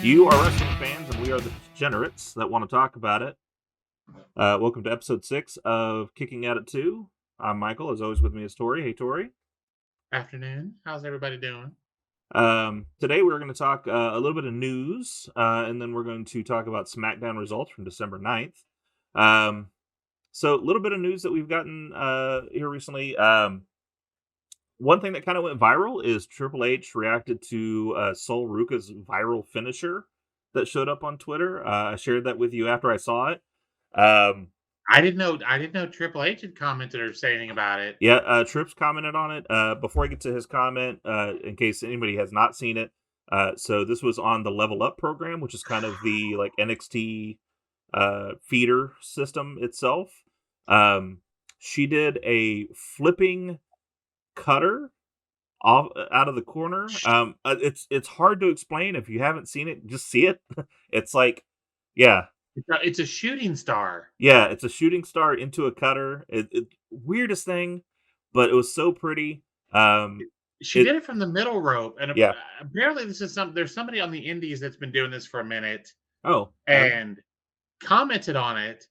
You are wrestling fans, and we are the degenerates that want to talk about it. Welcome to episode 6 of Kicking At It 2. I'm Michael. As always, with me is Tori. Hey, Tori. Afternoon. How's everybody doing? Today, we're going to talk a little bit of news, and then we're going to talk about Smackdown results from December 9th. So, a little bit of news that we've gotten here recently. One thing that kind of went viral is Triple H reacted to Sol Ruka's viral finisher that showed up on Twitter. I shared that with you after I saw it. Um, I didn't know Triple H had commented or say anything about it. yeah, Trips commented on it. Before I get to his comment, in case anybody has not seen it, so this was on the Level Up program, which is kind of the like NXT feeder system itself. She did a flipping cutter off out of the corner. It's hard to explain if you haven't seen it. Just see it. It's like, yeah, It's a shooting star. yeah. It's a shooting star into a cutter. Weirdest thing, but it was so pretty. She It did it from the middle rope, and yeah. apparently there's somebody on the Indies that's been doing this for a minute Oh, and commented on it,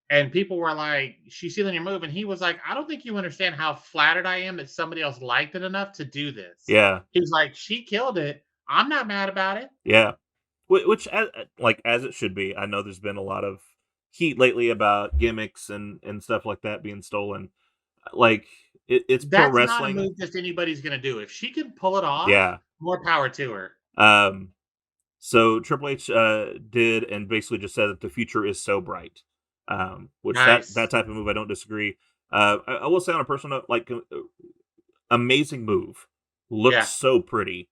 and people were like, "She's stealing your move," and he was like, "I don't think you understand how flattered I am that somebody else liked it enough to do this." yeah, He's like, "She killed it. I'm not mad about it." yeah. Which, like as it should be. I know there's been a lot of heat lately about gimmicks and stuff like that being stolen. Like it's pro That's not a wrestling. move just anybody's gonna do. If she can pull it off, Yeah. more power to her. Um, So Triple H did and basically just said that the future is so bright. Which that Nice. type of move I don't disagree. I will say on a personal note, like amazing move, looks Yeah, so pretty.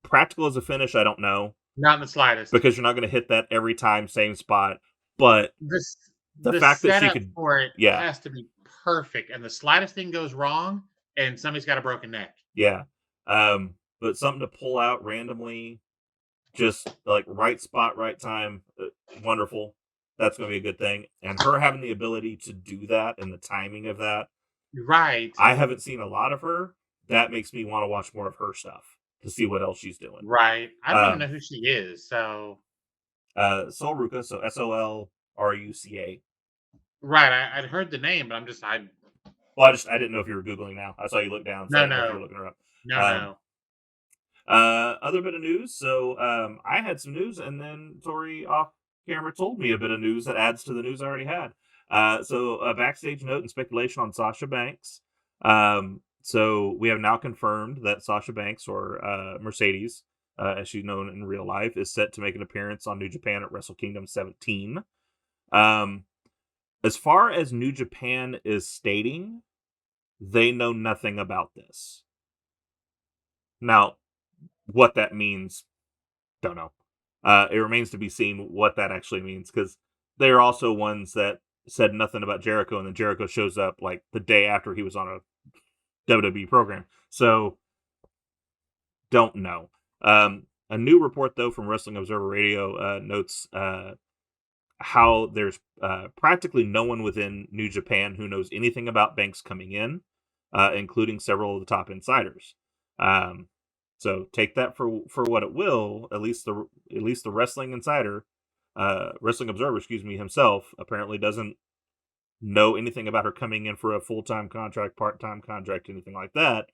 Practical as a finish, I don't know not in the slightest. because you're not going to hit that every time, same spot. But This the the fact that she setup could, for it yeah, has to be perfect, and the slightest thing goes wrong, and somebody's got a broken neck. yeah, but something to pull out randomly, just like right spot, right time, wonderful. That's going to be a good thing. And her having the ability to do that and the timing of that, Right, I haven't seen a lot of her. That makes me want to watch more of her stuff to see what else she's doing. right. I don't even know Um, who she is, so Sol Ruka, so SOLRUCA. right, I'd heard the name, but I Well, I didn't know if you were googling now. I saw you look down, so I no, didn't know if you were no, looking her up. no, Um, no. Other bit of news. So I had some news, and then Tori off camera told me a bit of news that adds to the news I already had. So a backstage note and speculation on Sasha Banks. So we have now confirmed that Sasha Banks, or Mercedes, as she's known in real life, is set to make an appearance on New Japan at Wrestle Kingdom 17. Um, as far as New Japan is stating, they know nothing about this. Now, what that means, don't know. It remains to be seen what that actually means because they're also ones that said nothing about Jericho, and then Jericho shows up like the day after he was on a WWE program. So don't know. A new report though from Wrestling Observer Radio notes how there's practically no one within New Japan who knows anything about Banks coming in, including several of the top insiders. Um, so take that for what it will. At least the Wrestling Insider, Wrestling Observer, excuse me, himself apparently doesn't know anything about her coming in for a full time contract, part time contract, anything like that.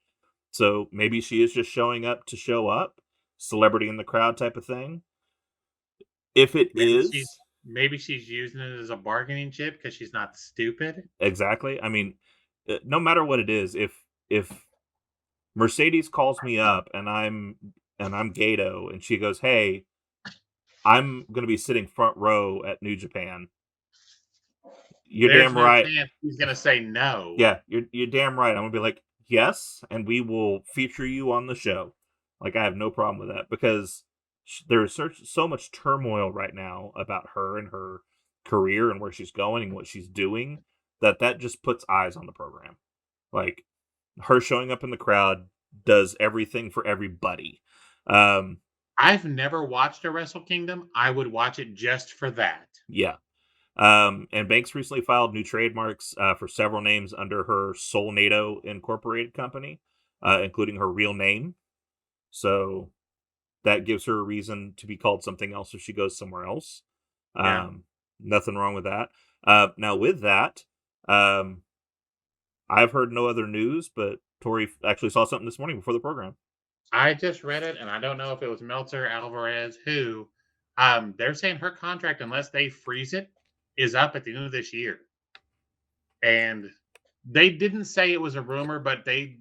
So maybe she is just showing up to show up, celebrity in the crowd type of thing. If it Maybe she's is, maybe she's using it as a bargaining chip because she's not stupid. exactly. I mean, no matter what it is, if Mercedes calls me up and I'm Gato and she goes, "Hey, I'm going to be sitting front row at New Japan." You're There's damn no right. chance he's gonna say no. Yeah, you're damn right. I'm going to be like, "Yes, and we will feature you on the show." Like I have no problem with that because there is so much turmoil right now about her and her career and where she's going and what she's doing that just puts eyes on the program. Like her showing up in the crowd does everything for everybody. Um, I've never watched a Wrestle Kingdom. I would watch it just for that. yeah. And Banks recently filed new trademarks for several names under her Solnado Incorporated company, including her real name. So that gives her a reason to be called something else if she goes somewhere else. Yeah. Um, Nothing wrong with that. Now with that, um, I've heard no other news, but Tori actually saw something this morning before the program. I just read it, and I don't know if it was Meltzer, Alvarez, who. They're saying her contract, unless they freeze it, is up at the end of this year. And they didn't say it was a rumor, but they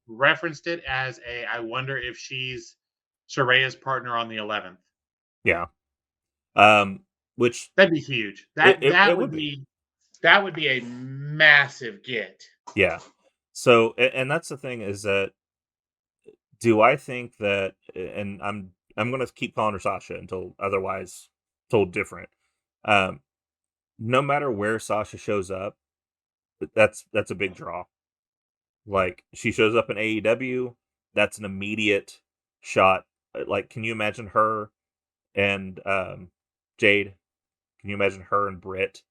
referenced it as a. I wonder if she's Soraya's partner on the 11th. Yeah. Um, which That'd be huge. it, That it, that it would would be. be that would be a massive get. Yeah. So, and that's the thing is that do I think that, and I'm gonna keep calling her Sasha until otherwise told different. Um, no matter where Sasha shows up, that's a big draw. Like she shows up in AEW, that's an immediate shot. Like, can you imagine her and Jade? Can you imagine her and Britt?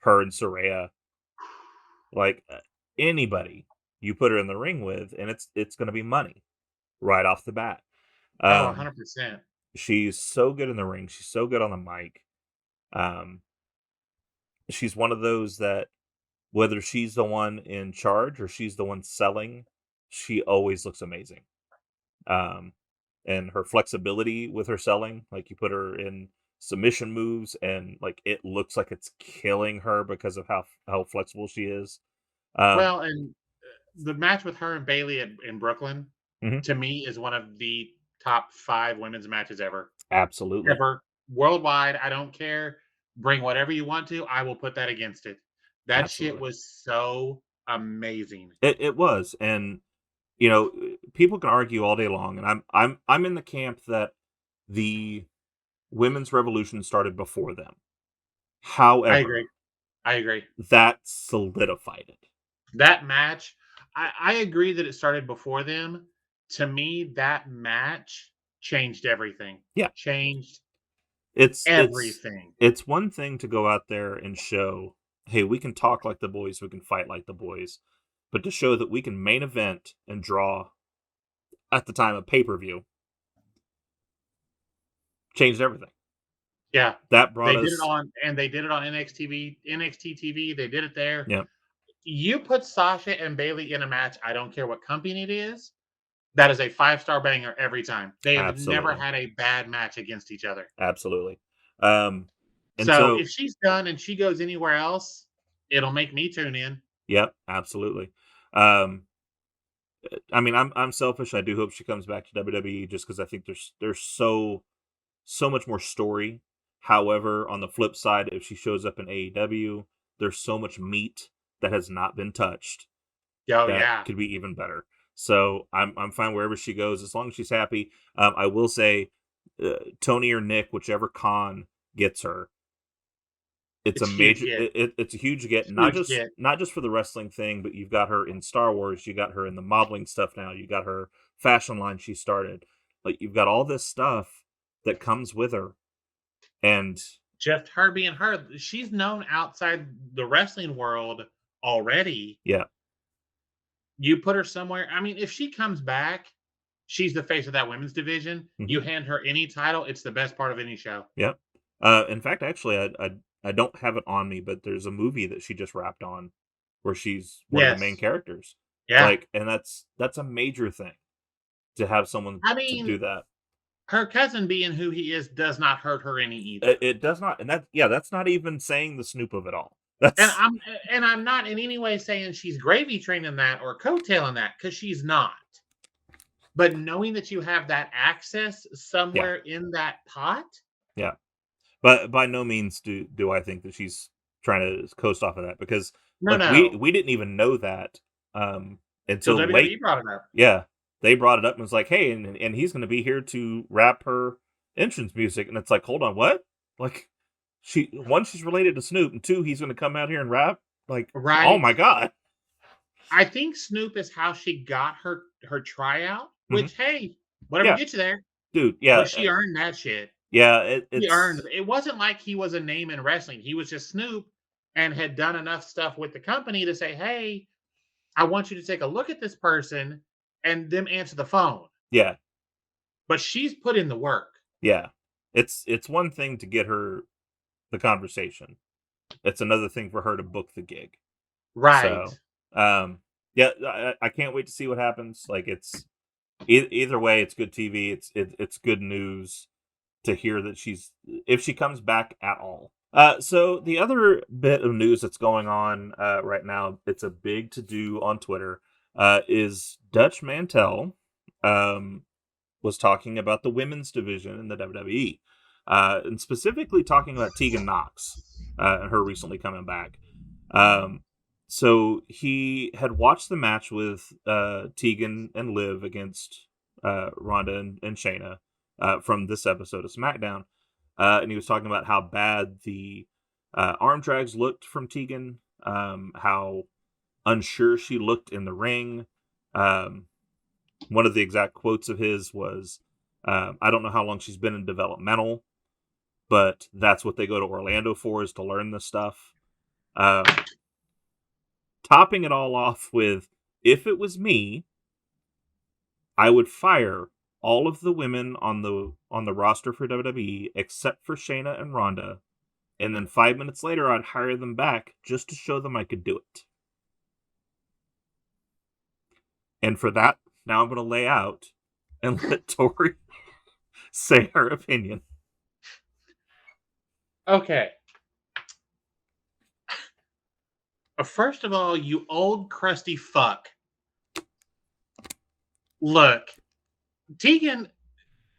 Her and Soraya? Like anybody you put her in the ring with, and it's going to be money right off the bat. Oh, Um, 100%. she's so good in the ring. She's so good on the mic. Um, she's one of those that whether she's the one in charge or she's the one selling, she always looks amazing. Um, and her flexibility with her selling, like you put her in submission moves and like it looks like it's killing her because of how flexible she is. Um, Well, and the match with her and Bailey in Brooklyn, mhm, to me, is one of the top 5 women's matches ever. absolutely, Ever. Worldwide, I don't care. Bring whatever you want to, I will put that against it. That shit absolutely. was so amazing. It was, and people can argue all day long, and I'm in the camp that the women's revolution started before them. I However, agree. I agree. that solidified it. That match, I agree that it started before them. To me, that match changed everything. Yeah, Changed it's it's everything. it's one thing to go out there and show, hey, we can talk like the boys, we can fight like the boys, but to show that we can main event and draw at the time a pay-per-view changed everything. Yeah. That They brought did it us. on NXT TV, they did it there. Yeah, You put Sasha and Bailey in a match, I don't care what company it is, that is a 5-star banger every time. They have never absolutely, had a bad match against each other. absolutely. um and So, so if she's done and she goes anywhere else, it'll make me tune in. yep, absolutely. um I mean, I'm selfish. I do hope she comes back to WWE just because I think there's so much more story. However, on the flip side, if she shows up in AEW, there's so much meat that has not been touched Oh, that yeah. could be even better. So I'm fine wherever she goes as long as she's happy. I will say, Tony or Nick, whichever con gets her, it's a It's a huge major. get. It's a huge get. Huge get. Not just for the wrestling thing, but you've got her in Star Wars. You got her in the modeling stuff now. You got her fashion line she started. Like you've got all this stuff that comes with her, and Just her being her. She's known outside the wrestling world already. yeah, You put her somewhere. I mean, if she comes back, she's the face of that women's division. hmm You hand her any title, it's the best part of any show. yeah. In fact, actually, I don't have it on me, but there's a movie that she just wrapped on where she's one of the main Yes. characters. Yeah. Like, and that's a major thing to have someone I to do mean, that. her cousin being who he is does not hurt her any either. It does not, and that's not even saying the snoop of it all. And That's I'm and I'm not in any way saying she's gravy training that or coattailing that because she's not. But knowing that you have that access yeah, somewhere in that pot, yeah. But by no means do I think that she's trying to coast off of that because no, like no. we didn't even know that um Till until late. WWE brought it up. Yeah, they brought it up and was like, hey, and he's going to be here to rap her entrance music, and it's like, hold on, what? Like she's related to Snoop, and two, he's going to come out here and rap. Like, oh Right. my god. I think Snoop is how she got her tryout, hmm which hey, whatever Yeah, gets you there. dude. Yeah, But she earned that shit. yeah. He earned It's it. Wasn't like he was a name in wrestling. He was just Snoop and had done enough stuff with the company to say, "Hey, I want you to take a look at this person," and them answer the phone. yeah. but she's put in the work. Yeah. It's one thing to get her the conversation. It's another thing for her to book the gig. Right. So, yeah, I can't wait to see what happens. Like, it's either way, it's good TV. It's good news to hear that if she comes back at all. So the other bit of news that's going on right now, it's a big to do on Twitter, is Dutch Mantel was talking about the women's division in the WWE, and specifically talking about Tegan Knox and her recently coming back. Um, so he had watched the match with Tegan and Liv against Ronda and Shayna from this episode of Smackdown. And he was talking about how bad the arm drags looked from Tegan, how unsure she looked in the ring. One of the exact quotes of his was, I don't know how long she's been in developmental, but that's what they go to Orlando for, is to learn this stuff. Topping it all off with, if it was me, I would fire all of the women on the roster for WWE except for Shayna and Ronda, and then 5 minutes later I'd hire them back just to show them I could do it. And for that, now I'm going to lay out and let Tori say her opinion. Okay. First of all, you old crusty fuck. Look, Tegan,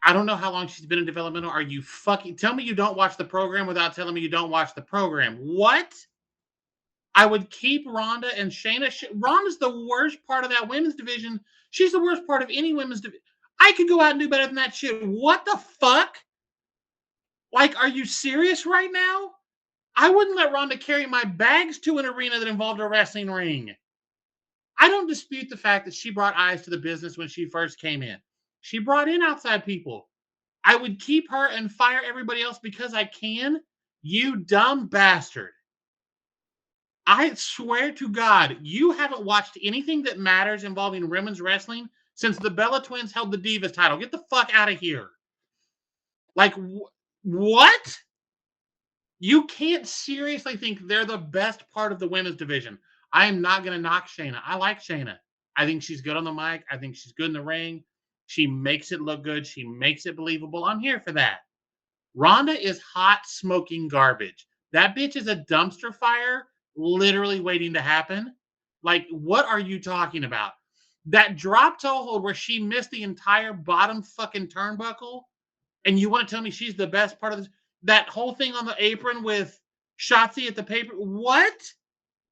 I don't know how long she's been in developmental. Are you fucking... Tell me you don't watch the program without telling me you don't watch the program. What? I would keep Ronda and Shayna. Ronda's the worst part of that women's division. She's the worst part of any women's division. I could go out and do better than that shit. What the fuck? Like, are you serious right now? I wouldn't let Ronda carry my bags to an arena that involved a wrestling ring. I don't dispute the fact that she brought eyes to the business when she first came in. She brought in outside people. I would keep her and fire everybody else because I can. You dumb bastard. I swear to God, you haven't watched anything that matters involving women's wrestling since the Bella Twins held the Divas title. Get the fuck out of here. Like, what? You can't seriously think they're the best part of the women's division. I am not going to knock Shayna. I like Shayna. I think she's good on the mic. I think she's good in the ring. She makes it look good. She makes it believable. I'm here for that. Ronda is hot, smoking garbage. That bitch is a dumpster fire literally waiting to happen. Like, what are you talking about? That drop toe hold where she missed the entire bottom fucking turnbuckle, and you want to tell me she's the best part of this? That whole thing on the apron with Shotzi at the paper? What?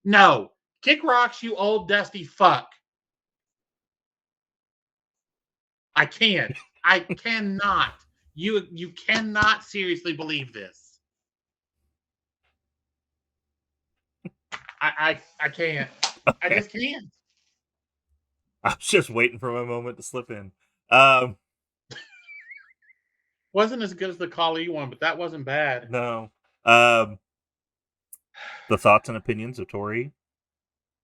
No. Kick rocks, you old dusty fuck. I can't. I cannot. You cannot seriously believe this. I can't. Okay. I just can't. I was just waiting for my moment to slip in. Wasn't as good as the Kali one, but that wasn't bad. No. The thoughts and opinions of Tori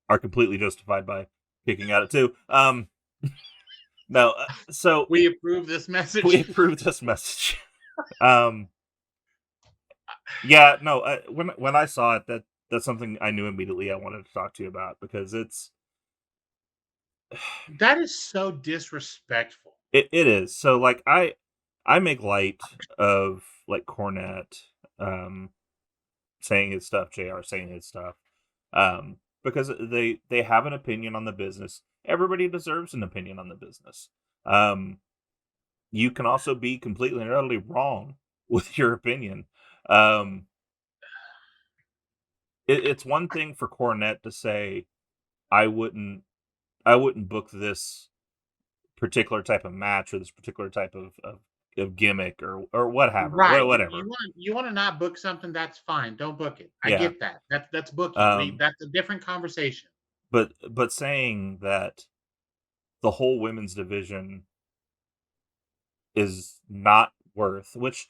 are completely justified by kicking at it too. No, so we approve this message. We approve this message. Yeah, no. When I saw it, that's something I knew immediately I wanted to talk to you about, because that is so disrespectful. It is. So, like, I make light of, like, Cornette saying his stuff, JR saying his stuff, because they have an opinion on the business. Everybody deserves an opinion on the business. You can also be completely and utterly wrong with your opinion. It's one thing for Cornette to say, I wouldn't book this particular type of match or this particular type of gimmick or whatever. Right. Whatever. You want to not book something, that's fine. Don't book it. I Yeah. get that. That's booking. That's a different conversation. But saying that the whole women's division is not worth, which,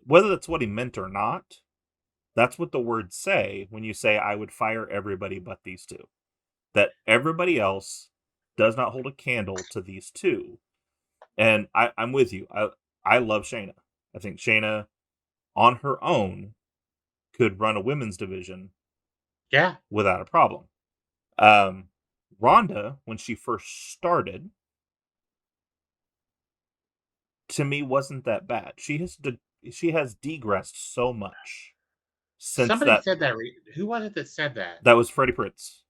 whether that's what he meant or not, that's what the words say when you say, I would fire everybody but these two. That everybody else does not hold a candle to these two. And I'm with you. I love Shayna. I think Shayna on her own could run a women's division Yeah. without a problem. Um, Ronda, when she first started, to me wasn't that bad. She has degressed so much since Somebody said that. Who was it that said that? that was Freddie Prinze.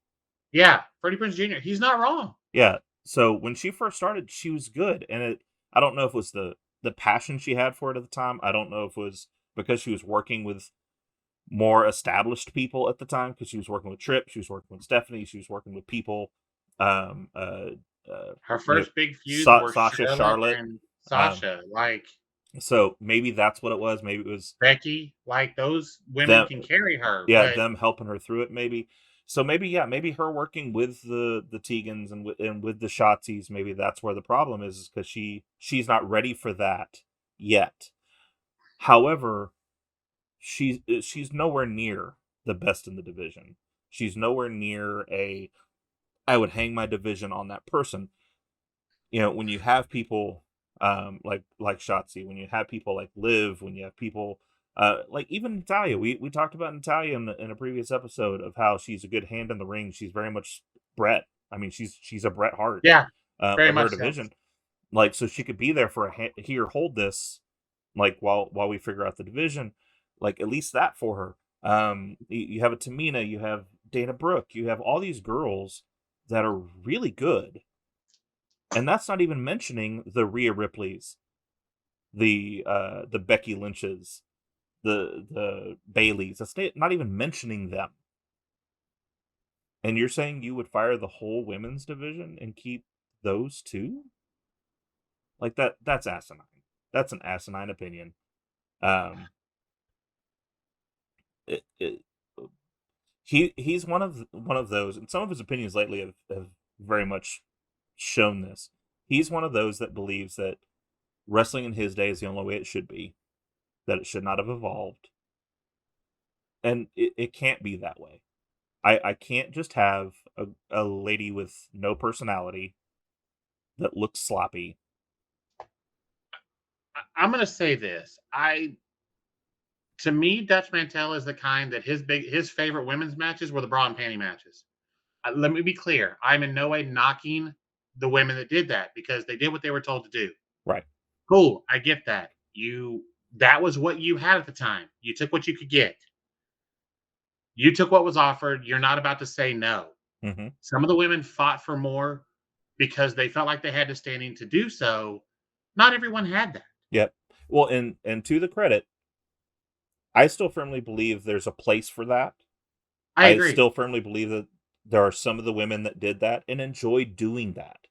Yeah, Freddie Prinze Jr. He's not wrong. Yeah. So when she first started, she was good, and I don't know if it was the passion she had for it at the time. I don't know if it was because she was working with more established people at the time, because she was working with Tripp, she was working with Stephanie, she was working with people. Um, uh, Her you know, first big feuds were Sasha, Charlotte Charlotte. and Um, Sasha. Like so maybe that's what it was. Maybe it was Becky, like those women them. can carry her, Yeah, but them helping her through it. Maybe. So maybe yeah, maybe her working with the Tegans and with the Shotzi's. Maybe that's where the problem is because she's not ready for that yet. However, she's nowhere near the best in the division. She's nowhere near I would hang my division on that person. When you have people like Shotzi, when you have people like Liv, when you have people like even Natalia, we talked about Natalia in a previous episode of how she's a good hand in the ring. She's very much Bret. I mean, she's a Bret Hart yeah, very of her much so. division. Like, so she could be there for here, hold this, like while we figure out the division, like at least that for her. You have a Tamina, you have Dana Brooke, you have all these girls that are really good. And that's not even mentioning the Rhea Ripleys, the Becky Lynches, the Baileys. That's not even mentioning them. And you're saying you would fire the whole women's division and keep those two? Like that's asinine. That's an asinine opinion. Um it, it, he's one of those, and some of his opinions lately have very much shown this. He's one of those that believes that wrestling in his day is the only way it should be, that it should not have evolved. And it can't be that way. I can't just have a lady with no personality that looks sloppy. I'm gonna say this. To me, Dutch Mantel is the kind that his favorite women's matches were the bra and panty matches. Let me be clear. I'm in no way knocking the women that did that because they did what they were told to do. Right. Cool, I get that. That was what you had at the time. You took what you could get. You took what was offered. You're not about to say no. Mm-hmm. Some of the women fought for more because they felt like they had the standing to do so. Not everyone had that. Yep. Well, and to the credit, I still firmly believe there's a place for that. I I agree. still firmly believe that there are some of the women that did that and enjoyed doing that.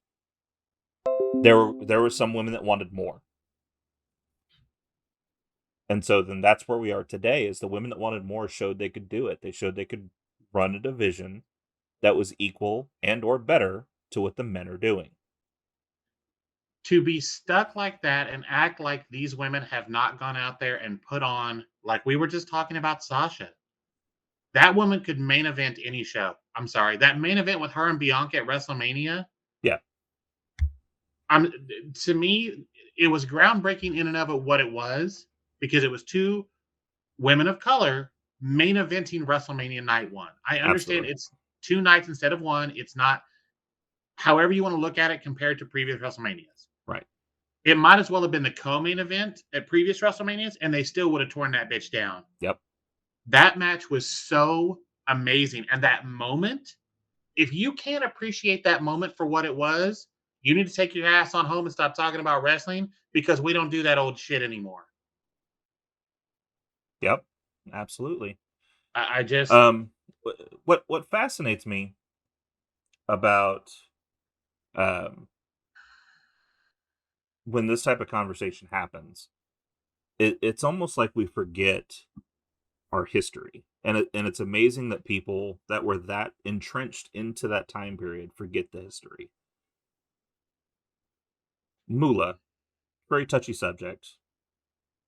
There were some women that wanted more. And so then that's where we are today, is the women that wanted more showed they could do it. They showed they could run a division that was equal and or better to what the men are doing. To be stuck like that and act like these women have not gone out there and put on, like we were just talking about Sasha. That woman could main event any show. I'm sorry. That main event with her and Bianca at WrestleMania, Yeah. I'm to me, it was groundbreaking in and of it what it was because it was two women of color main eventing WrestleMania night one. I understand Absolutely. it's two nights instead of one. It's not however you want to look at it compared to previous WrestleManias. Right. It might as well have been the co-main event at previous WrestleManias, and they still would have torn that bitch down. Yep. That match was so amazing. And that moment, if you can't appreciate that moment for what it was, you need to take your ass on home and stop talking about wrestling because we don't do that old shit anymore. Yep. Absolutely. I just, Um what fascinates me about um when this type of conversation happens, it's almost like we forget our history. And it's amazing that people that were that entrenched into that time period forget the history. Moolah, very touchy subject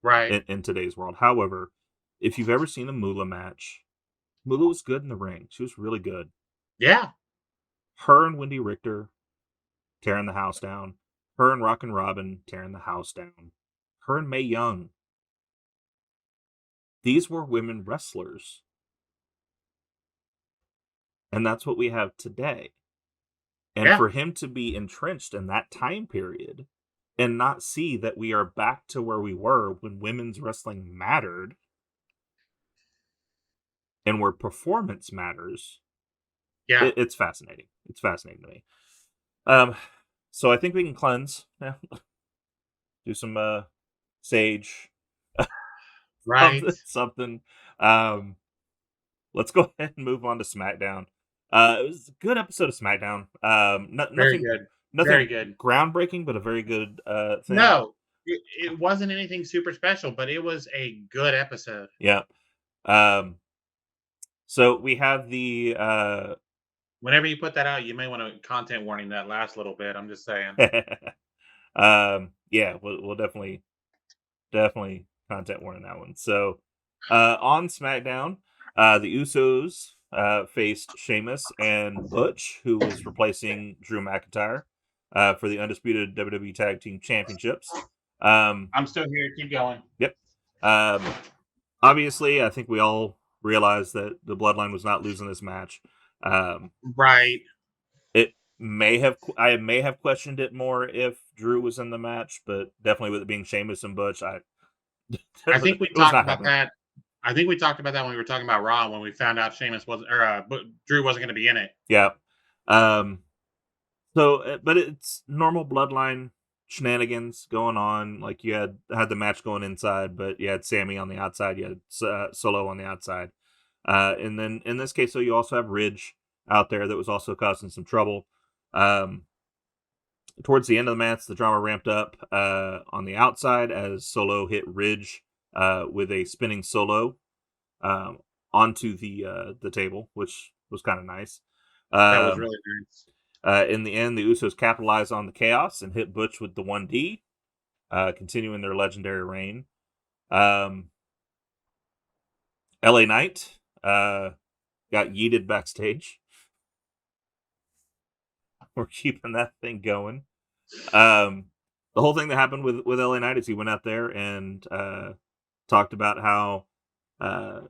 right. in today's world. However, if you've ever seen a Moolah match, Moolah was good in the ring. She was really good. Yeah. Her and Wendy Richter tearing the house down. Her and Rockin' Robin tearing the house down. Her and Mae Young. These were women wrestlers. And that's what we have today. And Yeah. for him to be entrenched in that time period and not see that we are back to where we were when women's wrestling mattered and where performance matters, Yeah. it's fascinating. It's fascinating to me. Um, so I think we can cleanse. Yeah, do some sage, Right. something. Um, let's go ahead and move on to SmackDown. It was a good episode of SmackDown. Very Nothing, good. Very nothing good. groundbreaking, but a very good thing. No, it wasn't anything super special, but it was a good episode. Yeah. Um, so we have the Whenever you put that out, you may want to content warning that last little bit. I'm just saying. yeah, we'll definitely content warning that one. So on SmackDown, the Usos faced Sheamus and Butch, who was replacing Drew McIntyre for the undisputed WWE Tag Team Championships. I'm still here. Keep going. Yep. Um, obviously, I think we all realized that the Bloodline was not losing this match. Um, Right. it I may have questioned it more if Drew was in the match, but definitely with it being Sheamus and Butch, I think we it was talked not about happening. that. I think we talked about that when we were talking about Raw when we found out Sheamus wasn't or Drew wasn't going to be in it. Yeah. Um, but it's normal Bloodline shenanigans going on. Like you had the match going inside, but you had Sammy on the outside. You had Solo on the outside. And then in this case, so you also have Ridge out there that was also causing some trouble. Um, Towards the end of the match, the drama ramped up on the outside as Solo hit Ridge with a spinning solo um, onto the table, which was kind of nice. That was Um, really nice. in the end, the Usos capitalized on the chaos and hit Butch with the 1D, continuing their legendary reign. LA Knight got yeeted backstage. We're keeping that thing going. The whole thing that happened with LA Knight is he went out there and talked about how uh,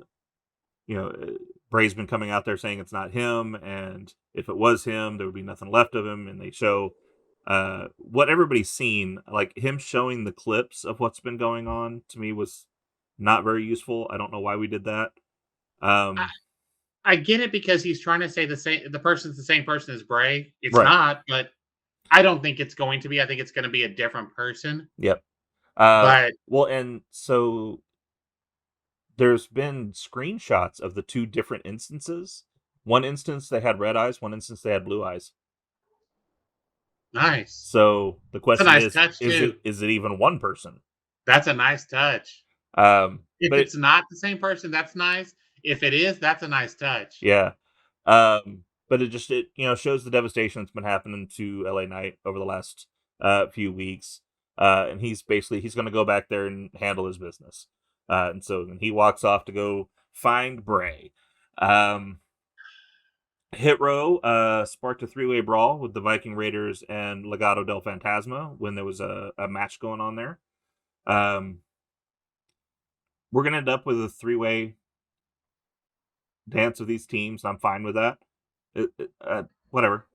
Bray's been coming out there saying it's not him, and if it was him, there would be nothing left of him. And they show what everybody's seen, like him showing the clips of what's been going on. To me, was not very useful. I don't know why we did that. I, Um, I get it because he's trying to say the person's the same person as Bray. It's right. not, but I don't think it's going to be. I think it's going to be a different person. Yep. But Well, and so there's been screenshots of the two different instances. One instance they had red eyes, one instance they had blue eyes. nice. So the It's a question nice touch too. is it even one person? That's a nice touch. If But it's not the same person, that's nice. If it is, that's a nice touch. yeah. But it shows the devastation that's been happening to LA Knight over the last few weeks. And he's going to go back there and handle his business. And so then he walks off to go find Bray. Hit Row sparked a three-way brawl with the Viking Raiders and Legado del Fantasma when there was a match going on there. We're going to end up with a three-way dance of these teams. I'm fine with that. Whatever.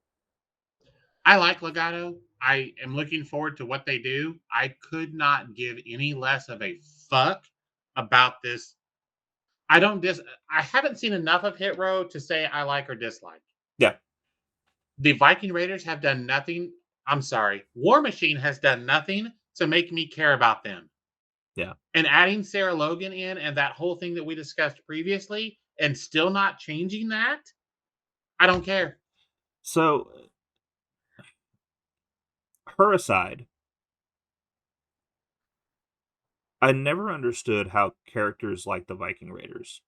I like Legato. I am looking forward to what they do. I could not give any less of a fuck about this. I haven't seen enough of Hit Row to say I like or dislike. Yeah. The Viking Raiders have done nothing. I'm sorry. War Machine has done nothing to make me care about them. Yeah. And adding Sarah Logan in and that whole thing that we discussed previously and still not changing that, I don't care. So, her aside, I never understood how characters like the Viking Raiders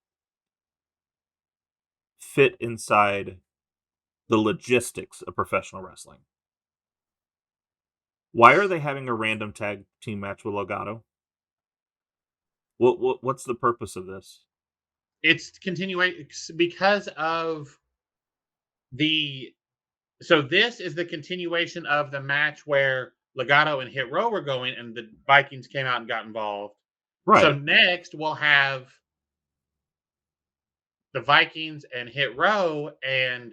fit inside the logistics of professional wrestling. Why are they having a random tag team match with Legado? What's the purpose of this? It's continuing because of the. So this is the continuation of the match where Legato and Hit Row were going, and the Vikings came out and got involved. So Right. next we'll have the Vikings and Hit Row, and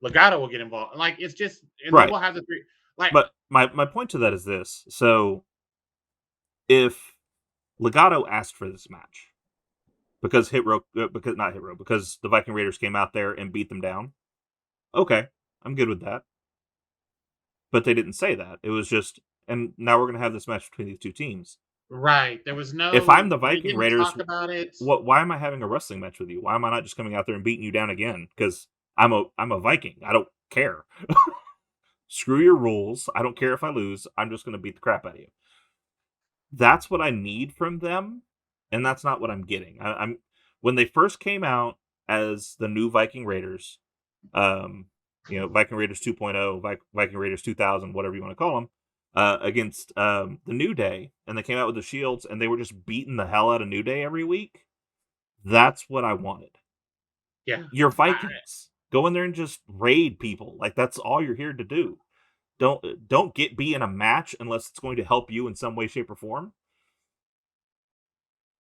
Legato will get involved. Like it's just, and then Right. we'll have the three. Like But my point to that is this. So if Legato asked for this match because because the Viking Raiders came out there and beat them down, okay, I'm good with that. But they didn't say that. It was just, and now we're going to have this match between these two teams. right, there was If I'm no. the We Viking didn't Raiders, talk about it. why am I having a wrestling match with you? Why am I not just coming out there and beating you down again? Because I'm a Viking. I don't care. Screw your rules. I don't care if I lose. I'm just going to beat the crap out of you. That's what I need from them, and that's not what I'm getting. I'm when they first came out as the new Viking Raiders, um, Viking Raiders 2.0, Viking Raiders 2000, whatever you want to call them, against the New Day, and they came out with the shields, and they were just beating the hell out of New Day every week. That's what I wanted. Yeah, You're Vikings. Go in there and just raid people. Like that's all you're here to do. Don't be in a match unless it's going to help you in some way, shape, or form.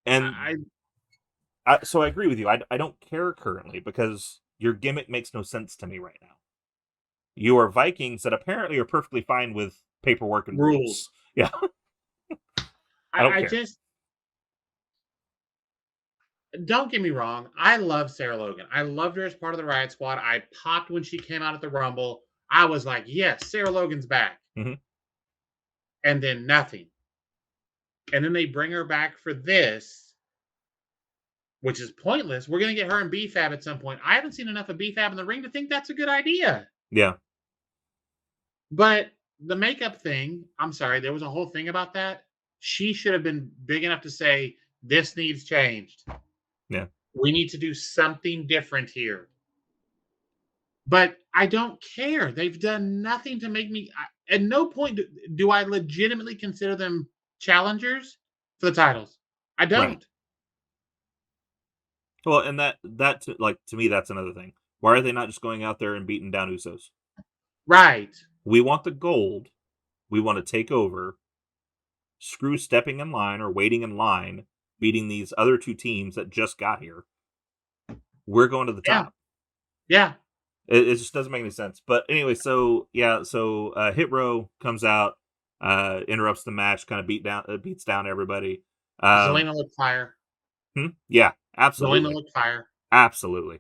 And I so I agree with you. I don't care currently because your gimmick makes no sense to me right now. You are Vikings that apparently are perfectly fine with paperwork and rules. rules. Yeah, I don't I care. just don't get me wrong. I love Sarah Logan. I loved her as part of the Riot Squad. I popped when she came out at the Rumble. I was like, yes, Sarah Logan's back. Mm-hmm. And then nothing. And then they bring her back for this, which is pointless. We're going to get her in BFAB at some point. I haven't seen enough of BFAB in the ring to think that's a good idea. Yeah. But the makeup thing, I'm sorry, there was a whole thing about that. She should have been big enough to say, this needs changed. Yeah. We need to do something different here. But I don't care. They've done nothing to make me. At no point do I legitimately consider them challengers for the titles. I Right. don't. Well, and to me, that's another thing. Why are they not just going out there and beating down Usos? Right. We want the gold. We want to take over. Screw stepping in line or waiting in line, beating these other two teams that just got here. We're going to the Yeah. top. Yeah. It just doesn't make any sense. But anyway, so Hit Row comes out, interrupts the match, kind of beats down everybody. Zelina looked fire. Yeah, Zelina absolutely, looked fire. absolutely.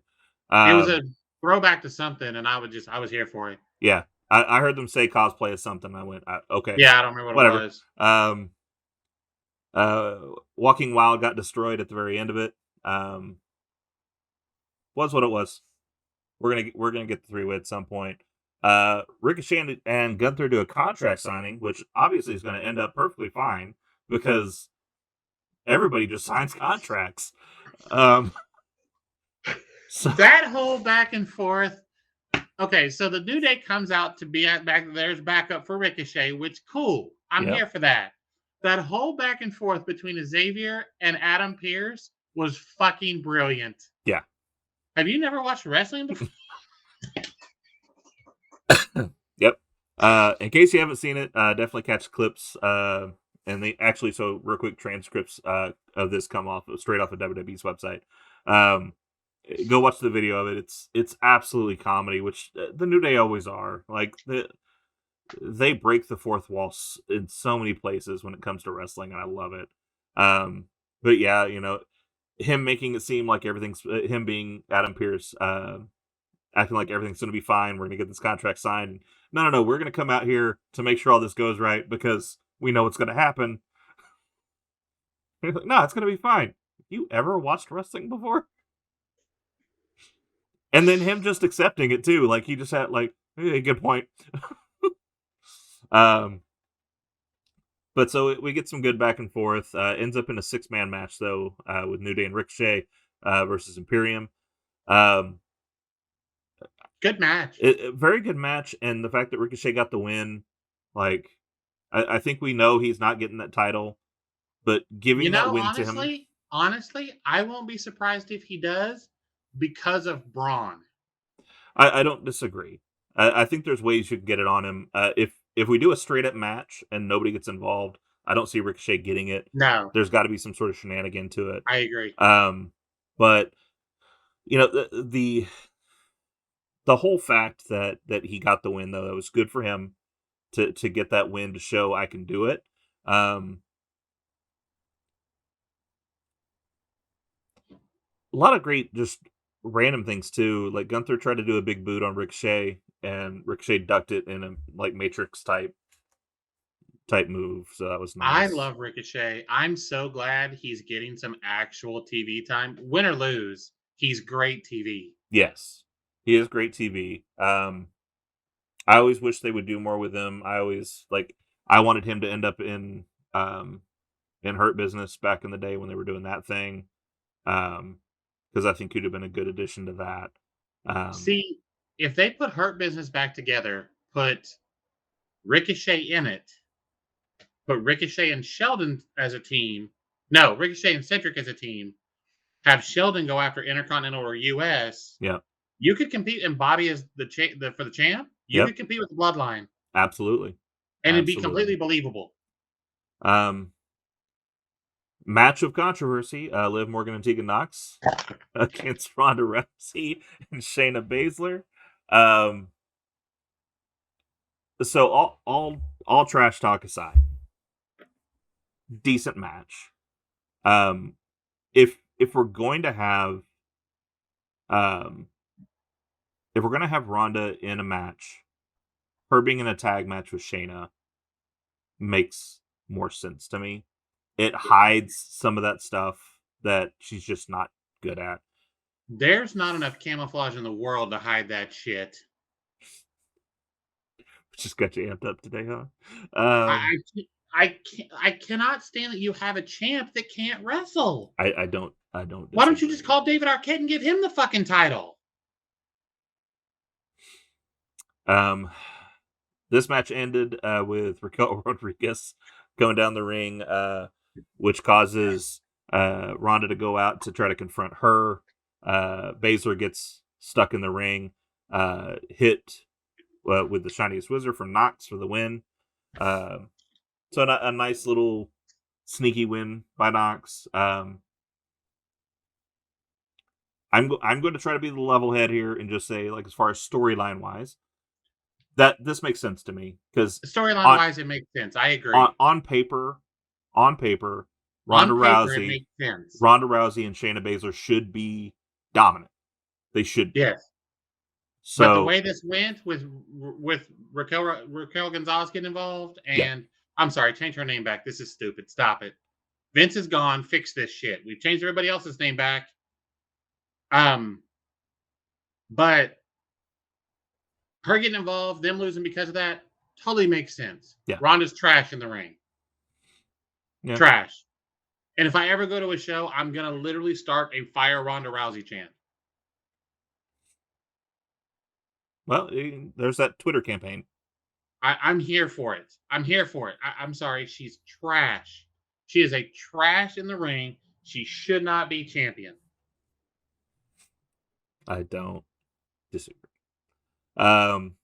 It was a throwback to something, and I was here for it. Yeah, I heard them say cosplay is something. I went, okay, Yeah, I don't remember what whatever. it was. Walking Wild got destroyed at the very end of it. Was what it was. We're gonna get the three-way at some point. Ricochet and Gunther do a contract signing, which obviously is going to end up perfectly fine because everybody just signs contracts. So That whole back and forth. Okay, so the New Day comes out to be at back. There's backup for Ricochet, which cool. I'm Yep. here for that. That whole back and forth between Xavier and Adam Pearce was fucking brilliant. Yeah. Have you never watched wrestling before? Yep. In case you haven't seen it, definitely catch clips. And they actually, so real quick, transcripts of this come straight off of WWE's website. Go watch the video of it. It's absolutely comedy, which the New Day always are. Like they break the fourth wall in so many places when it comes to wrestling, and I love it. But yeah, him making it seem like everything's him being Adam Pearce, acting like everything's going to be fine. We're going to get this contract signed. No. We're going to come out here to make sure all this goes right because we know what's going to happen. Like, no, it's going to be fine. You ever watched wrestling before? And then him just accepting it too. Like he just had like, hey, good point. But so we get some good back and forth. Ends up in a 6-man match though, with New Day and Ricochet versus Imperium. Good match. Very good match, and the fact that Ricochet got the win, like I think we know he's not getting that title, but giving that win to him. Honestly, I won't be surprised if he does because of Braun. I don't disagree. I think there's ways you can get it on him. If if we do a straight up match and nobody gets involved, I don't see Ricochet getting it. No, There's got to be some sort of shenanigan to it. I agree. But you know, the whole fact that he got the win, though, that was good for him to get that win to show I can do it. A lot of great just random things too. Like Gunther tried to do a big boot on Ricochet, and Ricochet ducked it in a like Matrix type move. So that was I nice. love Ricochet. I'm so glad he's getting some actual TV time. Win or lose, he's great TV. Yes, he is great TV. I always wish they would do more with him. I always like. I wanted him to end up um in Hurt Business back in the day when they were doing that thing. Because I think he'd have been a good addition to that. Um, See, if they put Hurt Business back together, put Ricochet in it, put Ricochet and Sheldon as a team. No, Ricochet and Cedric as a team. Have Sheldon go after Intercontinental or US. yeah, You could compete and Bobby as for the champ. You yep, could compete with the Bloodline, absolutely, and it'd be absolutely. completely believable. Um, Match of controversy: Liv Morgan and Tegan Knox against Ronda Rousey and Shayna Baszler. Um, so all trash talk aside, decent match. Um, if we're going to have um if we're gonna have Ronda in a match, her being in a tag match with Shayna makes more sense to me. It hides some of that stuff that she's just not good at. There's not enough camouflage in the world to hide that shit. Just got you amped up today, huh? I Um, I cannot stand that you have a champ that can't wrestle. I don't Why don't you just disagree. call David Arquette and give him the fucking title? Um, this match ended with Raquel Rodriguez going down the ring, which causes Ronda to go out to try to confront her. Baszler gets stuck in the ring, hit with the shiniest wizard from Knox for the win. So a nice little sneaky win by Knox. I'm going to try to be the level head here and just say, like, as far as storyline wise, that this makes sense to me because Storyline on wise, it makes sense. I on agree. on paper, on paper, Ronda On paper, it Rousey, makes sense. Ronda Rousey and Shayna Baszler should be dominant. They should be. Yes. But the So way this went with Raquel Gonzalez getting involved, yeah, and I'm sorry, change her name back. This is stupid. Stop it. Vince is gone. Fix this shit. We've changed everybody else's name back. Um, but her getting involved, them losing because of that, totally makes sense. yeah, Ronda's trash in the ring. yeah. Trash. And if I ever go to a show, I'm gonna literally start a fire Ronda Rousey chant. Well, there's that Twitter campaign. I'm here for it. I'm here for it. I'm sorry. She's trash. She is a trash in the ring. She should not be champion. I don't disagree. Um,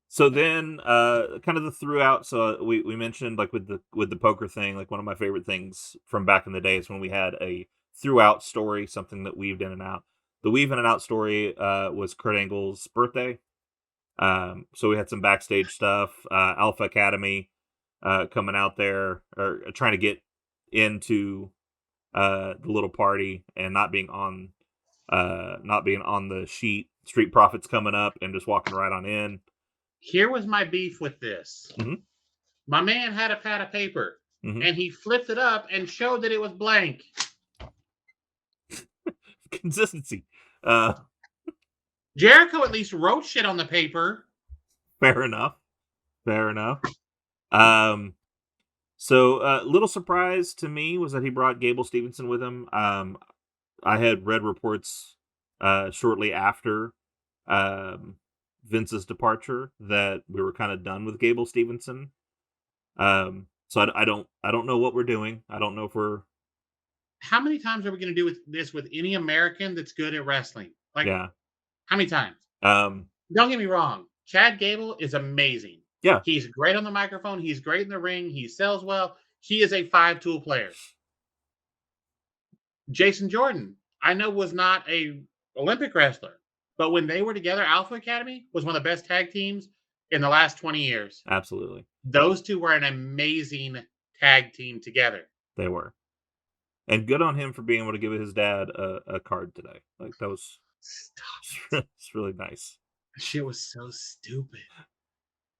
So then, kind of the throughout. So we mentioned like with the poker thing. Like one of my favorite things from back in the day is when we had a throughout story, something that weaved in and out. The weave in and out story was Kurt Angle's birthday. So we had some backstage stuff. Alpha Academy coming out there or trying to get into the little party and not being on the sheet. Street Profits coming up and just walking right on in. Here was my beef with this. Mm-hmm. My man had a pad of paper Mm-hmm. and he flipped it up and showed that it was blank. Consistency. Uh, Jericho at least wrote shit on the paper. fair enough. Fair enough. Um, so little surprise to me was that he brought Gable Stevenson with him. I had read reports shortly after Vince's departure that we were kind of done with Gable Stevenson. So I don't know what we're doing. I don't know if we're How many times are we going to do this with any American that's good at wrestling? Like, yeah. how many times? Um, Don't get me wrong. Chad Gable is amazing. Yeah, He's great on the microphone. He's great in the ring. He sells well. He is a 5-tool player. Jason Jordan, I know, was not a Olympic wrestler, but when they were together, Alpha Academy was one of the best tag teams in the last 20 years. absolutely. Those two were an amazing tag team together. They were. And good on him for being able to give his dad a card today. Like, that was Stop it. it's really nice. That shit was so stupid.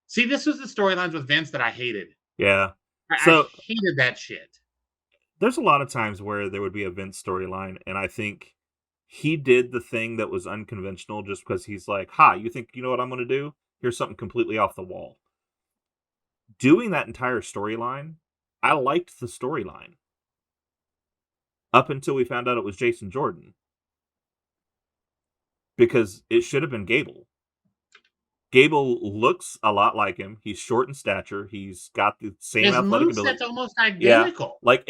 See, this was the storylines with Vince that I hated. Yeah. I So hated that shit. there's a lot of times where there would be a Vince storyline, and I think he did the thing that was unconventional just because he's like, "Ha, you think you know what I'm going to do? Here's something completely off the wall." Doing that entire storyline, I liked the storyline up until we found out it was Jason Jordan because it should have been Gable. Gable looks a lot like him. He's short in stature. He's got the same His athletic ability. moveset's almost Yeah, identical. like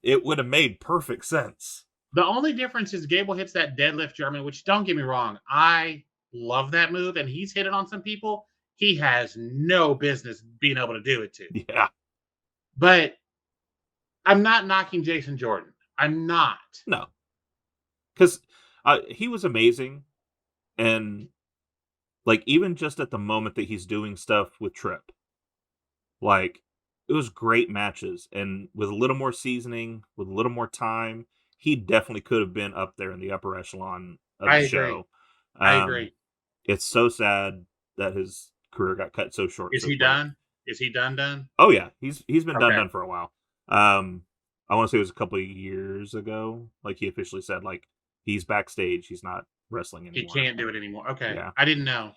it would have made perfect sense. The only difference is Gable hits that deadlift German, which, don't get me wrong, I love that move, and he's hit it on some people he has no business being able to do it to. Yeah, But I'm not knocking Jason Jordan. I'm not. no, because he was amazing, and like even just at the moment that he's doing stuff with Tripp, like it was great matches, and with a little more seasoning, with a little more time, he definitely could have been up there in the upper echelon of I the agree. show. I agree. It's so sad that his career got cut so short. Is so he quick. done? Is he done? Oh yeah, he's been Okay. done for a while. I want to say it was a couple of years ago. Like he officially said, like he's backstage. He's not wrestling He anymore. can't do it anymore. Okay. Yeah. I didn't know.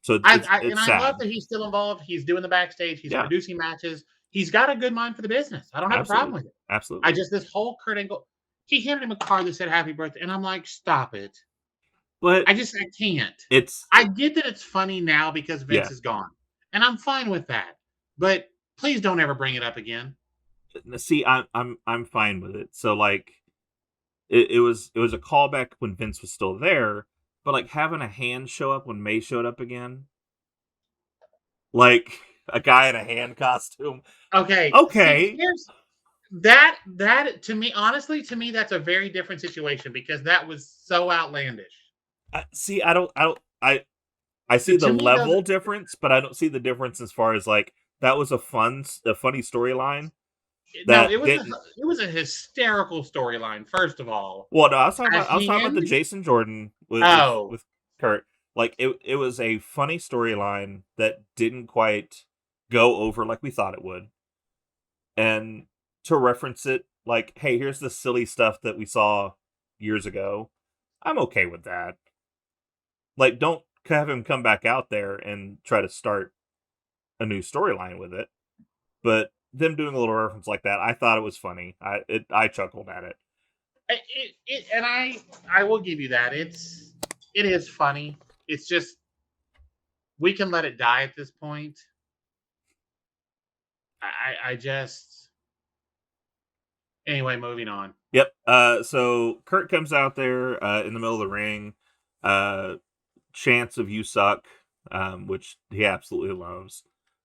So I it's sad. love that he's still involved. He's doing the backstage. He's Yeah. producing matches. He's got a good mind for the business. I don't have a problem with it. Absolutely. This whole Kurt Angle, he handed him a card that said happy birthday, and I'm like, stop it. But I can't. I get that it's funny now because Vince is gone, and I'm fine with that. But please don't ever bring it up again. See, I'm fine with it. So like, it was a callback when Vince was still there, but like having a hand show up when May showed up again, like a guy in a hand costume. Okay. Okay. See, that to me, honestly, that's a very different situation because that was so outlandish. See, I see the level difference, but I don't see the difference as far as like that was a funny storyline. No, it was a hysterical storyline. First of all, well, no, I was talking about the Jason Jordan with Kurt. Like it was a funny storyline that didn't quite go over like we thought it would, and to reference it like, hey, here's the silly stuff that we saw years ago. I'm okay with that. Like, don't have him come back out there and try to start a new storyline with it. But them doing a little reference like that, I thought it was funny. I chuckled at it. And I will give you that. It is funny. It's just we can let it die at this point. I just anyway, moving on. Yep. So Kurt comes out there in the middle of the ring. Chants of "You suck," which he absolutely loves.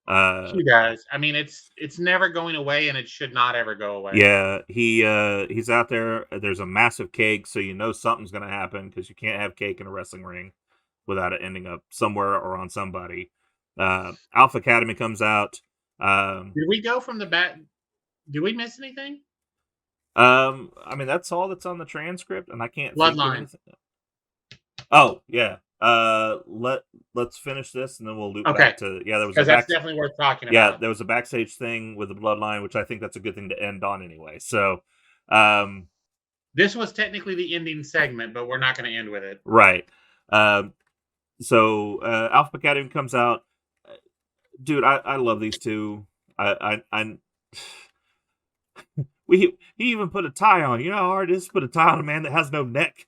He does. I mean, it's never going away, and it should not ever go away. Yeah, he's out there. There's a massive cake, so you know something's gonna happen because you can't have cake in a wrestling ring without it ending up somewhere or on somebody. Alpha Academy comes out. Did we go from the back? Did we miss anything? I mean that's all that's on the transcript, and I can't Bloodline. think of anything. Oh yeah. Let's finish this and then we'll loop back to there was that's definitely worth talking about. Yeah, there was a backstage thing with the bloodline, which I think that's a good thing to end on anyway. So this was technically the ending segment, but we're not going to end with it. Right. So Alpha Academy comes out. Dude, I love these two. He even put a tie on. You know how hard it is to put a tie on a man that has no neck?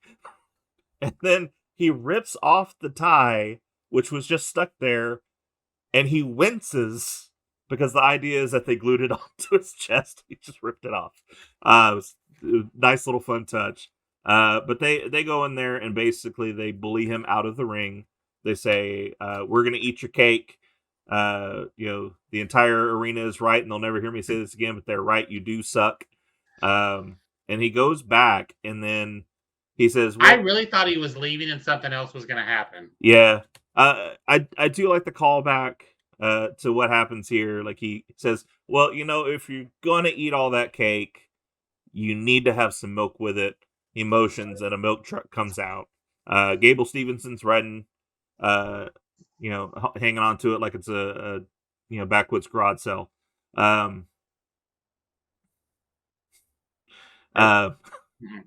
And then he rips off the tie, which was just stuck there, and he winces because the idea is that they glued it onto his chest. He just ripped it off. It was a nice little fun touch. But they go in there and basically they bully him out of the ring. They say, we're going to eat your cake. The entire arena is right, and they'll never hear me say this again, but they're right. You do suck. And he goes back, and then he says, I "Well, really thought he was leaving and something else was going to happen. yeah." I do like the callback to what happens here. Like he says, "Well, if you're gonna eat all that cake, you need to have some milk with it." Emotions, and a milk truck comes out. Gable Stevenson's riding, uh, hanging on to it like it's a backwoods garage sale. Um, Nope. uh, Mhm.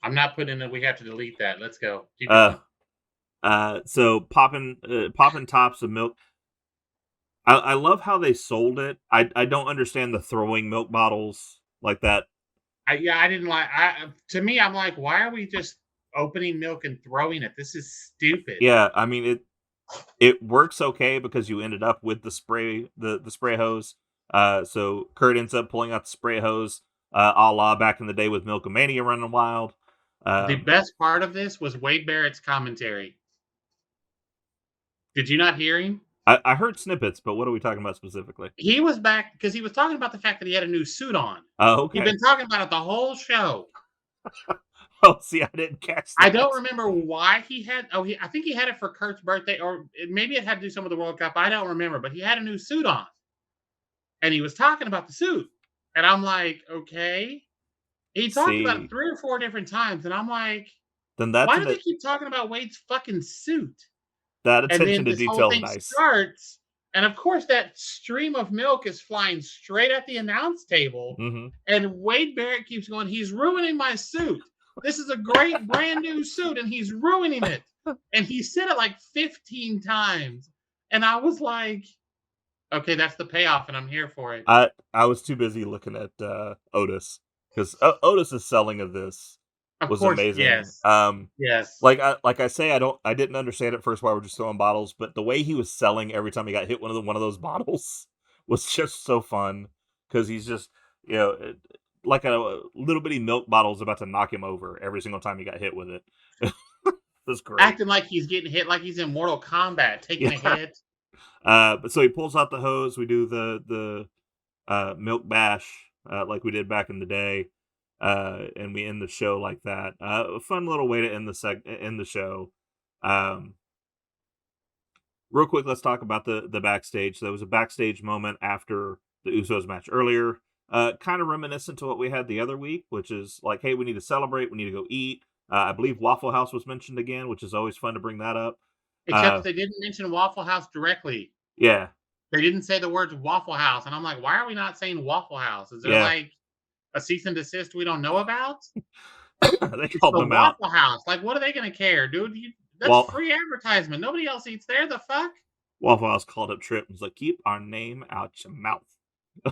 I'm not putting in that. We have to delete that. Let's go. Keep uh, going. so popping tops of milk. I love how they sold it. I don't understand the throwing milk bottles like that. I didn't like. To me, I'm like, why are we just opening milk and throwing it? This is stupid. Yeah, I mean it works okay because you ended up with the spray hose. So Kurt ends up pulling out the spray hose, a la back in the day with Milkomania running wild. The Um, best part of this was Wade Barrett's commentary. Did you not hear him? I heard snippets, but what are we talking about specifically? He was back because he was talking about the fact that he had a new suit on. He'd Okay. been talking about it the whole show. Oh, see, I didn't catch I that. don't remember why he had. Oh, I think he had it for Kurt's birthday, or maybe it had to do some of the World Cup. I don't remember, but he had a new suit on, and he was talking about the suit, and I'm like, okay. He talked about it See, 3 or 4 different times, and I'm like, then that's why do they keep talking about Wade's fucking suit? that And attention then to this whole detail is thing nice. starts, and of course, that stream of milk is flying straight at the announce table. Hmm. And Wade Barrett keeps going, he's ruining my suit. This is a great brand new suit, and he's ruining it. And he said it like 15 times. And I was like, okay, that's the payoff, and I'm here for it. I was too busy looking at Otis because Otis's selling of this Of was course, amazing. yes. Yes. Like I say, I didn't understand at first why we're just throwing bottles, but the way he was selling every time he got hit one of those bottles was just so fun because he's just you know it- like a little bitty milk bottle is about to knock him over every single time he got hit with it. It was great. Acting like he's getting hit like he's in Mortal Kombat, taking a Yeah. hit. But so he pulls out the hose. We do the milk bash like we did back in the day, and we end the show like that. A fun little way to end the show. Um, Real quick, let's talk about the backstage. There was a backstage moment after the Usos match earlier, kind of reminiscent to what we had the other week, which is like, hey, we need to celebrate, we need to go eat. I believe Waffle House was mentioned again, which is always fun to bring that up. Except Uh, they didn't mention Waffle House directly. yeah, They didn't say the words Waffle House. And I'm like, why are we not saying Waffle House? Is there yeah, like a cease and desist we don't know about? they It's called the them out. Waffle House. Like, what are they gonna care, dude? That's Well, free advertisement. Nobody else eats there. The fuck? Waffle House called up Trip and was like, keep our name out your mouth.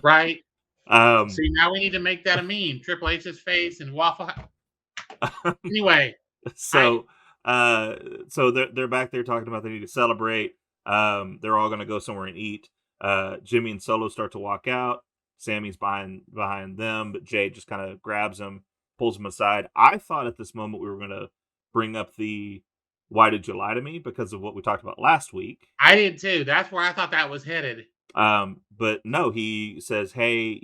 Right? Um, See, now we need to make that a meme. Triple H's face and Waffle House. Anyway, I so so they're back there talking about they need to celebrate. They're all gonna go somewhere and eat. Jimmy and Solo start to walk out. Sammy's behind them, but Jay just kind of grabs him, pulls him aside. I thought at this moment we were gonna bring up the "Why did you lie to me?" because of what we talked about last week. I did too. That's where I thought that was headed. But no, he says, "Hey,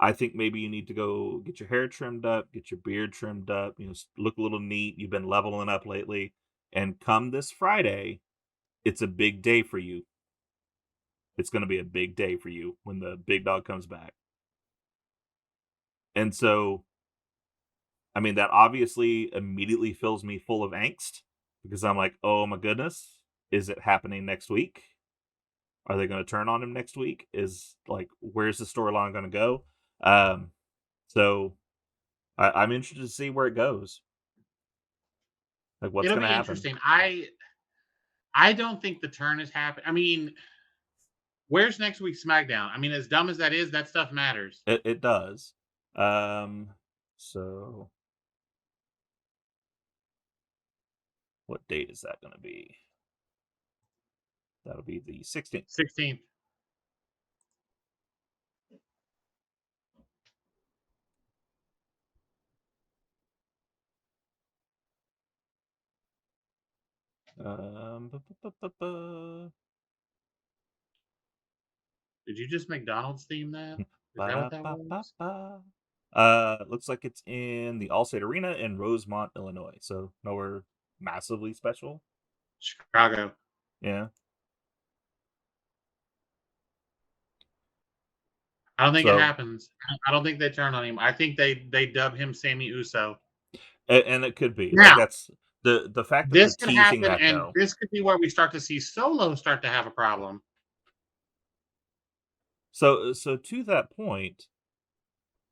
I think maybe you need to go get your hair trimmed up, get your beard trimmed up, look a little neat. You've been leveling up lately. And come this Friday, it's a big day for you. It's going to be a big day for you when the big dog comes back." And so, I mean, that obviously immediately fills me full of angst because I'm like, oh my goodness, is it happening next week? Are they going to turn on him next week? Is like, where's the storyline going to go? Um, so I'm interested to see where it goes. Like, what's It'll going to be happen? interesting. I don't think the turn has happened. I mean, where's next week's SmackDown? I mean, as dumb as that is, that stuff matters. It does. Um, so what date is that going to be? That'll be the 16th. 16th. Um, bu- bu- bu- bu- bu- Did you just McDonald's theme that? Is that what that was? Ba-da-ba-ba-ba. Looks like it's in the Allstate Arena in Rosemont, Illinois. So nowhere massively special. Chicago. Yeah. I don't think it So happens. I don't think they turn on him. I think they dub him Sammy Uso. and it could be like Now, that's the fact that they're this could teasing happen, that and though. this could be where we start to see Solo start to have a problem. So to that point,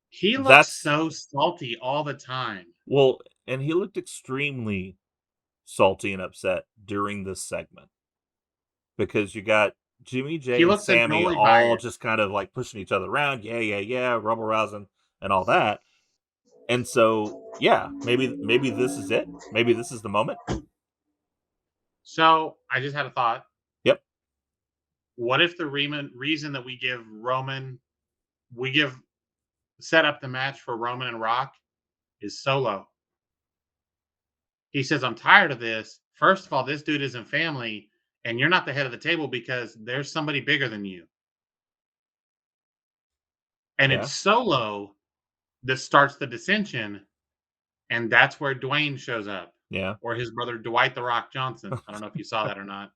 He looks that's so salty all the time. well, and he looked extremely salty and upset during this segment because you got Jimmy J He and looks Sammy annoyed by all it. just kind of like pushing each other around, yeah, rubble rousing and all that. And so, yeah, maybe this is it. Maybe this is the moment. So, I just had a thought. Yep. What if the reason that we give set up the match for Roman and Rock is Solo? He says, "I'm tired of this. First of all, this dude isn't family, and you're not the head of the table because there's somebody bigger than you." And Yeah. it's Solo that starts the dissension, and that's where Dwayne shows up, Yeah. or his brother Dwight the Rock Johnson. I don't know if you saw that or not.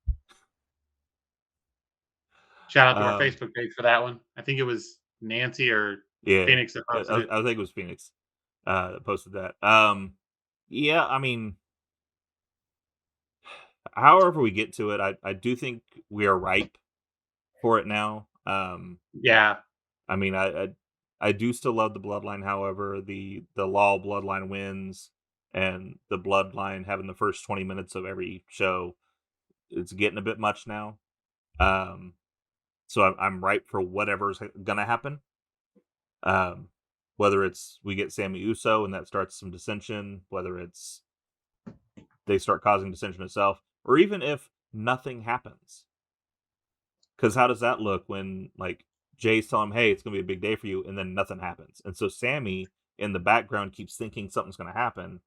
Shout out to our um Facebook page for that one. I think it was Nancy or yeah. Phoenix that posted it. I think it was Phoenix that posted that. Yeah, I mean, however we get to it, I do think we are ripe for it now. Yeah, I mean, I do still love the bloodline. However, the Law bloodline wins, and the bloodline having the first 20 minutes of every show, it's getting a bit much now. Um, so I'm ripe for whatever's gonna happen. Um, whether it's we get Sammy Uso and that starts some dissension, whether it's they start causing dissension itself, or even if nothing happens. Because how does that look when like Jay's telling him, "Hey, it's gonna be a big day for you," and then nothing happens, and so Sammy in the background keeps thinking something's gonna happen,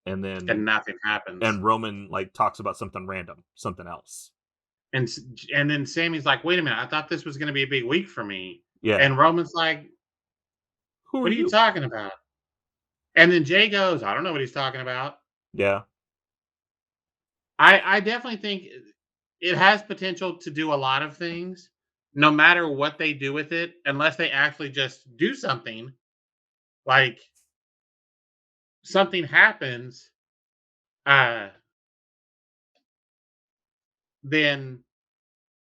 and and then nothing happens. and Roman like talks about something random, something else. And and then Sammy's like, "Wait a minute, I thought this was going to be a big week for me." Yeah, And Roman's like, who are "What are you you? talking about?" And then Jay goes, "I don't know what he's talking about." Yeah, I definitely think it has potential to do a lot of things, no matter what they do with it, unless they actually just do something like something happens. Uh, then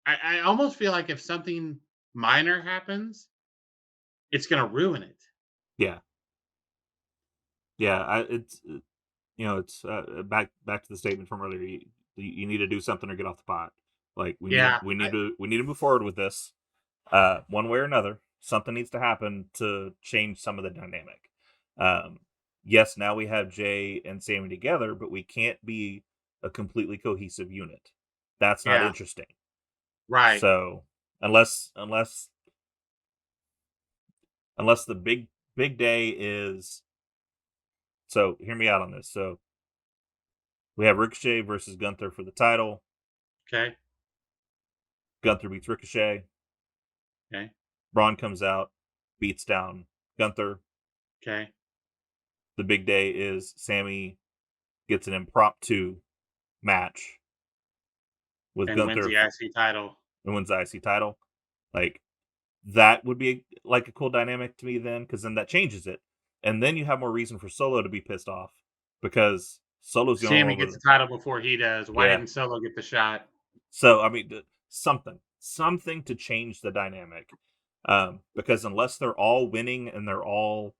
I almost feel like if something minor happens, it's going to ruin it. yeah, yeah. It's it's back to the statement from earlier. You need to do something or get off the pot. Like Yeah, we need to move forward with this. One way or another, something needs to happen to change some of the dynamic. Um, yes, now we have Jay and Sammy together, but we can't be a completely cohesive unit. That's not yeah, interesting. right. So unless the big day is so hear me out on this. So we have Ricochet versus Gunther for the title. Okay, Gunther beats Ricochet. okay, Braun comes out, beats down Gunther. okay. The big day is Sammy gets an impromptu match with And wins Gunther the IC title. and wins the IC title. Like that would be like a cool dynamic to me then, because then that changes it, and then you have more reason for Solo to be pissed off because Solo's the only Sammy one gets with the title before he does. Why yeah. didn't Solo get the shot? So I mean, something to change the dynamic, because unless they're all winning and they're all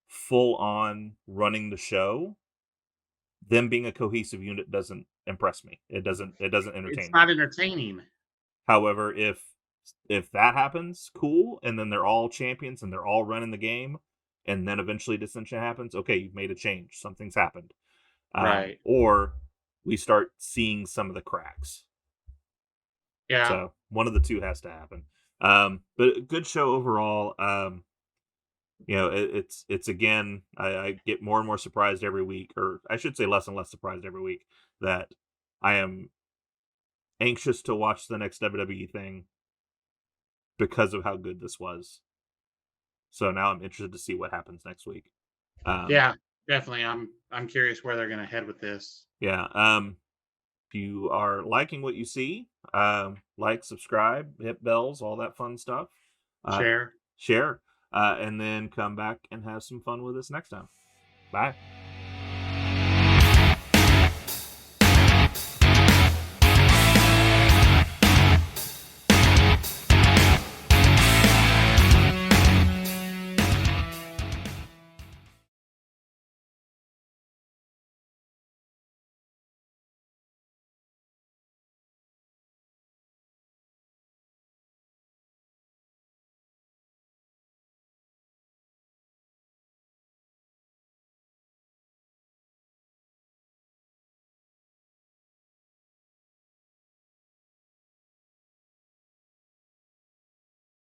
full on running the show, them being a cohesive unit doesn't impress me. It doesn't It's entertain not me. entertaining. However, if that happens, cool, and then they're all champions and they're all running the game, and then eventually dissension happens, okay, you've made a change. Something's happened. Right. Or we start seeing some of the cracks. Yeah. So one of the two has to happen. But a good show overall. It's again, I get more and more surprised every week, or I should say less and less surprised every week that I am anxious to watch the next WWE thing. because of how good this was. So now I'm interested to see what happens next week. Yeah, definitely. I'm curious where they're going to head with this. Yeah. If you are liking what you see, like, subscribe, hit bells, all that fun stuff. Uh, Share. share, and then come back and have some fun with us next time. Bye.